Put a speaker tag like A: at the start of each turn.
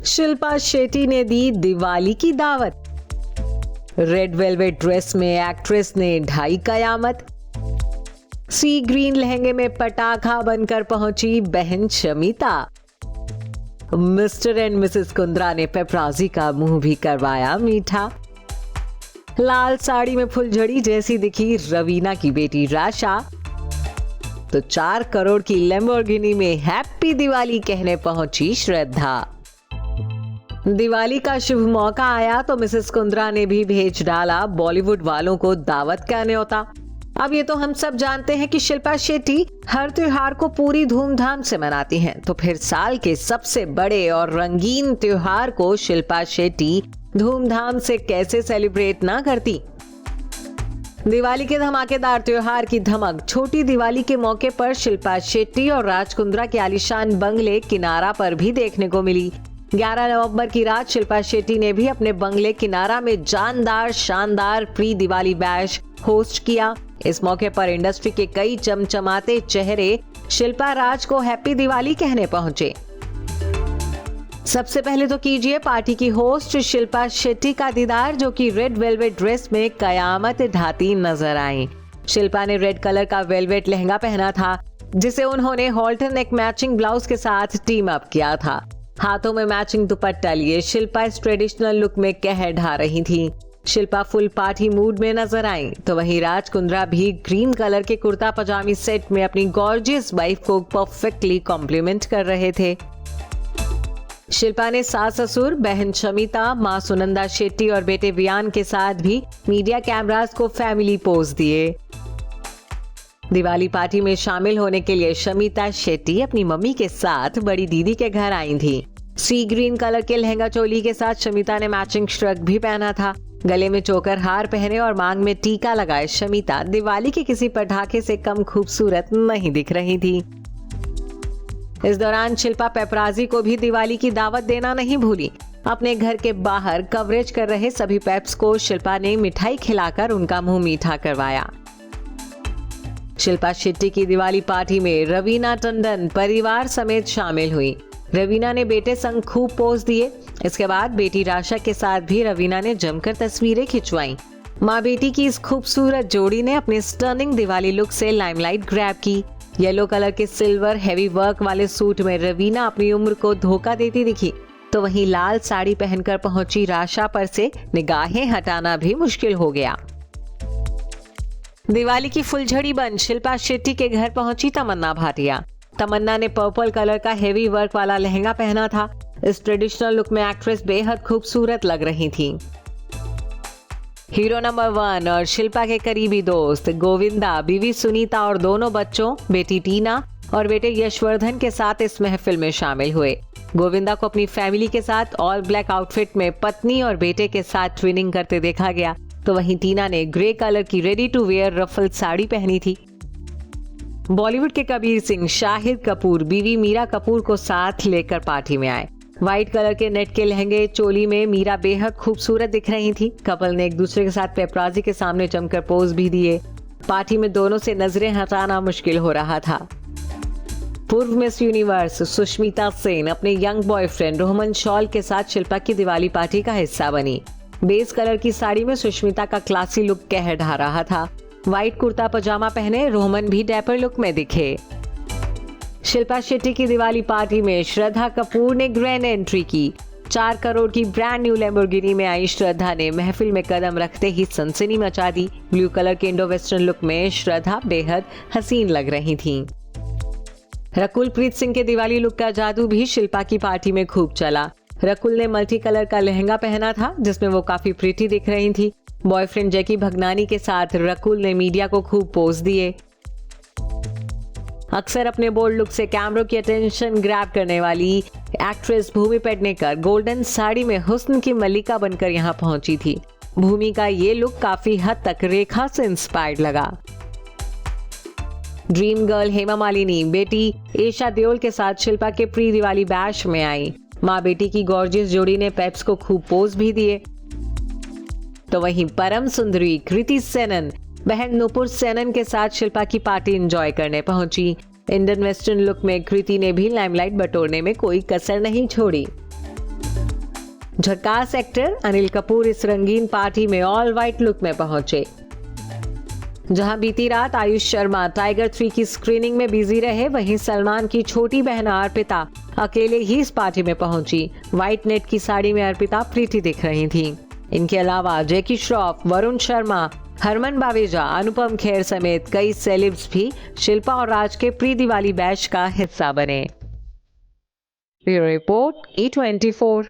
A: शिल्पा शेट्टी ने दी दिवाली की दावत। रेड वेलवेट ड्रेस में एक्ट्रेस ने ढाई कयामत। सी ग्रीन लहंगे में पटाखा बनकर पहुंची बहन Shamita. Mister and Mrs Kundra ने पेपराजी का मुंह भी करवाया मीठा। लाल साड़ी में फुलझड़ी जैसी दिखी रवीना की बेटी राशा। तो 4 करोड़ की लैम्बोर्गिनी में हैप्पी दिवाली कहने पहुंची श्रद्धा। दिवाली का शुभ मौका आया तो मिसेस कुंद्रा ने भी भेज डाला बॉलीवुड वालों को दावत का न्योता। अब ये तो हम सब जानते हैं कि शिल्पा शेट्टी हर त्योहार को पूरी धूमधाम से मनाती हैं, तो फिर साल के सबसे बड़े और रंगीन त्योहार को शिल्पा शेट्टी धूमधाम से कैसे सेलिब्रेट ना करती। दिवाली के धमाकेदार त्योहार की धमक छोटी दिवाली के मौके पर शिल्पा शेट्टी और राज कुंद्रा के आलीशान बंगले किनारा पर भी देखने को मिली। 11 नवंबर की रात शिल्पा शेट्टी ने भी अपने बंगले किनारा में जानदार शानदार प्री दिवाली बैश होस्ट किया। इस मौके पर इंडस्ट्री के कई चमचमाते चेहरे शिल्पा राज को हैप्पी दिवाली कहने पहुंचे। सबसे पहले तो कीजिए पार्टी की होस्ट शिल्पा शेट्टी का दीदार, जो कि रेड वेलवेट ड्रेस में कयामत ढाती नजर आई। शिल्पा ने रेड कलर का वेलवेट लहंगा पहना था, जिसे उन्होंने हॉल्टर नेक मैचिंग ब्लाउज के साथ टीम अप किया था। हाथों में मैचिंग दुपट्टा लिए शिल्पा इस ट्रेडिशनल लुक में कहर ढा रही थी। शिल्पा फुल पार्टी मूड में नजर आई, तो वहीं राज कुंद्रा भी ग्रीन कलर के कुर्ता पजामी सेट में अपनी गॉर्जियस वाइफ को परफेक्टली कॉम्प्लीमेंट कर रहे थे। शिल्पा ने सास ससुर, बहन शमिता, मां सुनंदा शेट्टी और बेटे वियान के साथ भी मीडिया कैमरास को फैमिली पोज दिए। दिवाली पार्टी में शामिल होने के लिए शमिता शेट्टी अपनी मम्मी के साथ बड़ी दीदी के घर आई थी। सी ग्रीन कलर के लहंगा चोली के साथ शमिता ने मैचिंग श्रग भी पहना था। गले में चोकर हार पहने और मांग में टीका लगाए शमिता दिवाली के किसी पटाखे से कम खूबसूरत नहीं दिख रही थी। इस दौरान शिल्पा पेपराजी को भी दिवाली की दावत देना नहीं भूली। अपने घर के बाहर कवरेज कर रहे सभी पेप्स को शिल्पा ने मिठाई खिलाकर उनका मुंह मीठा करवाया। शिल्पा शेट्टी की दिवाली पार्टी में रवीना टंडन परिवार समेत शामिल हुई। रवीना ने बेटे संग खूब पोज दिए। इसके बाद बेटी राशा के साथ भी रवीना ने जमकर तस्वीरें खिंचवाई। माँ बेटी की इस खूबसूरत जोड़ी ने अपने स्टर्निंग दिवाली लुक से लाइमलाइट ग्रैब की। येलो कलर के सिल्वर हेवी वर्क वाले सूट में रवीना अपनी उम्र को धोखा देती दिखी, तो वहीं लाल साड़ी पहनकर पहुंची राशा पर से निगाहें हटाना भी मुश्किल हो गया। दिवाली की फुलझड़ी बन शिल्पा शेट्टी के घर पहुंची तमन्ना भाटिया। तमन्ना ने पर्पल कलर का हेवी वर्क वाला लहंगा पहना था। इस ट्रेडिशनल लुक में एक्ट्रेस बेहद खूबसूरत लग रही थी। हीरो नंबर 1 और शिल्पा के करीबी दोस्त गोविंदा, बीवी सुनीता और दोनों बच्चों बेटी टीना और बेटे यशवर्धन के साथ इस महफिल में शामिल हुए। गोविंदा को अपनी फैमिली के साथ ऑल ब्लैक आउटफिट में पत्नी और बेटे के साथ ट्विनिंग करते देखा गया, तो वहीं टीना ने ग्रे कलर की ready to wear ruffle sari पहनी थी। बॉलीवुड के कबीर सिंह, शाहिद कपूर बीवी मीरा कपूर को साथ लेकर पार्टी में आए। व्हाइट कलर के नेट के लहंगे चोली में मीरा बेहद खूबसूरत दिख रही थी। कपल ने एक दूसरे के साथ पेपराजी के सामने जमकर पोज भी दिए। पार्टी में दोनों से नजरें हटाना मुश्किल हो रहा था। पूर्व मिस यूनिवर्स सुष्मिता सेन अपने यंग बॉयफ्रेंड रोहमन शॉल के साथ शिल्पा की दिवाली पार्टी का हिस्सा बनी। बेस कलर की साड़ी में सुष्मिता का क्लासी लुक कहर ढा रहा था। व्हाइट कुर्ता पजामा पहने रोहमन भी डैपर लुक में दिखे। शिल्पा शेट्टी की दिवाली पार्टी में श्रद्धा कपूर ने ग्रैंड एंट्री की। 4 करोड़ की ब्रांड न्यू लैम्बोर्गिनी में आई श्रद्धा ने महफिल में कदम रखते ही सनसनी मचा दी। ब्लू कलर के इंडो वेस्टर्न लुक में श्रद्धा बेहद हसीन लग रही थी। रकुल प्रीत सिंह के दिवाली लुक का जादू भी शिल्पा की पार्टी में खूब चला। रकुल ने मल्टी कलर का लहंगा पहना था, जिसमें वो काफी प्रीटी दिख रही थी। बॉयफ्रेंड जैकी भगनानी के साथ रकुल ने मीडिया को खूब पोज दिए। अक्सर अपने बोल्ड लुक से कैमरों की अटेंशन ग्रैब करने वाली एक्ट्रेस भूमि पेडनेकर गोल्डन साड़ी में हुस्न की मल्लिका बनकर यहां पहुंची थी। भूमि का ये लुक काफी हद तक रेखा से इंस्पायर्ड लगा। ड्रीम गर्ल हेमा मालिनी बेटी एशा देओल के साथ शिल्पा के प्री दिवाली बैश में आई। माँ बेटी की गॉर्जियस जोड़ी ने पेप्स को खूब पोज भी दिए। तो वहीं परम सुंदरी कृति सेनन बहन नुपुर सेनन के साथ शिल्पा की पार्टी एंजॉय करने पहुंची। इंडियन वेस्टर्न लुक में कृति ने भी लाइमलाइट बटोरने में कोई कसर नहीं छोड़ी। झकास एक्टर अनिल कपूर इस रंगीन पार्टी में ऑल व्हाइट लुक में पहुंचे। जहां बीती रात आयुष शर्मा टाइगर 3 की स्क्रीनिंग में बिजी रहे, वहीं सलमान की छोटी बहन अर्पिता अकेले ही इस पार्टी में पहुंची। व्हाइट नेट की साड़ी में अर्पिता प्रीति दिख रही थी। इनके अलावा जैकी श्रॉफ, वरुण शर्मा, हरमन बावेजा, अनुपम खेर समेत कई सेलेब्स भी शिल्पा और राज के प्री दिवाली बैच का हिस्सा बने। Bureau report E24।